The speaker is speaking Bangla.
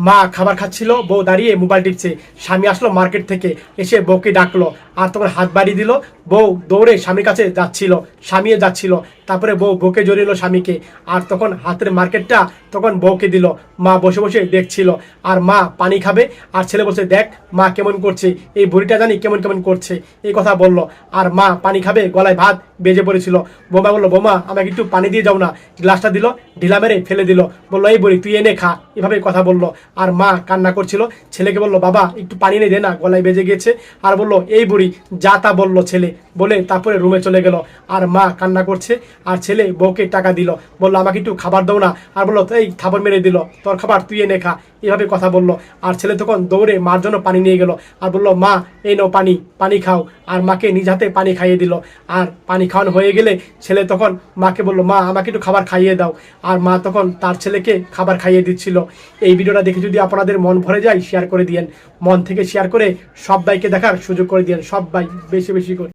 মা খাবার খাচ্ছিল, বউ দাঁড়িয়ে মোবাইল টিপছে। স্বামী আসলো মার্কেট থেকে, এসে বউকে ডাকলো, আর তখন হাত বাড়িয়ে দিল। বউ দৌড়ে স্বামীর কাছে যাচ্ছিল, স্বামীও যাচ্ছিল। তারপরে বউ বউকে জড়িয়ে স্বামীকে, আর তখন হাতের মার্কেটটা তখন বউকে দিল। মা বসে বসে দেখছিল, আর মা পানি খাবে, আর ছেলে বলছে দেখ মা কেমন করছে, এই বুড়িটা জানি কেমন কেমন করছে, এই কথা বললো। আর মা পানি খাবে, গলায় ভাত বেজে পড়েছিল। বোমা বললো বোমা আমাকে একটু পানি দিয়ে যাও না। গ্লাসটা দিল, ঢিলা মেরে ফেলে দিল। বললো এই বুড়ি তুই এনে খা, এভাবে কথা বললো। আর মা কান্না করছিল, ছেলেকে বললো বাবা একটু পানি এনে দে না, গলায় বেজে গিয়েছে। আর বললো এই বুড়ি যা তা বললো ছেলে, বলে তারপরে রুমে চলে গেল। আর মা কান্না করছে, আর ছেলে বউকে টাকা দিল, বললো আমাকে একটু খাবার দাও না। আর বললো এই থাপড় মেরে দিল, তোর খাবার তুই এনে খা, এভাবে কথা বললো। আর ছেলে তখন দৌড়ে মার জন্য পানি নিয়ে গেল, আর বললো মা এই নাও পানি, পানি খাও। আর মাকে নিজ হাতে পানি খাইয়ে দিল। আর পানি খাওয়ানো হয়ে গেলে ছেলে তখন মাকে বললো মা আমাকে একটু খাবার খাইয়ে দাও। আর মা তখন তার ছেলেকে খাবার খাইয়ে দিচ্ছিল। এই ভিডিওটা দেখে যদি আপনাদের মন ভরে যায়, শেয়ার করে দিয়েন, মন থেকে শেয়ার করে সবাইকে দেখার সুযোগ করে দিয়েন, সবাই বেশি বেশি করে।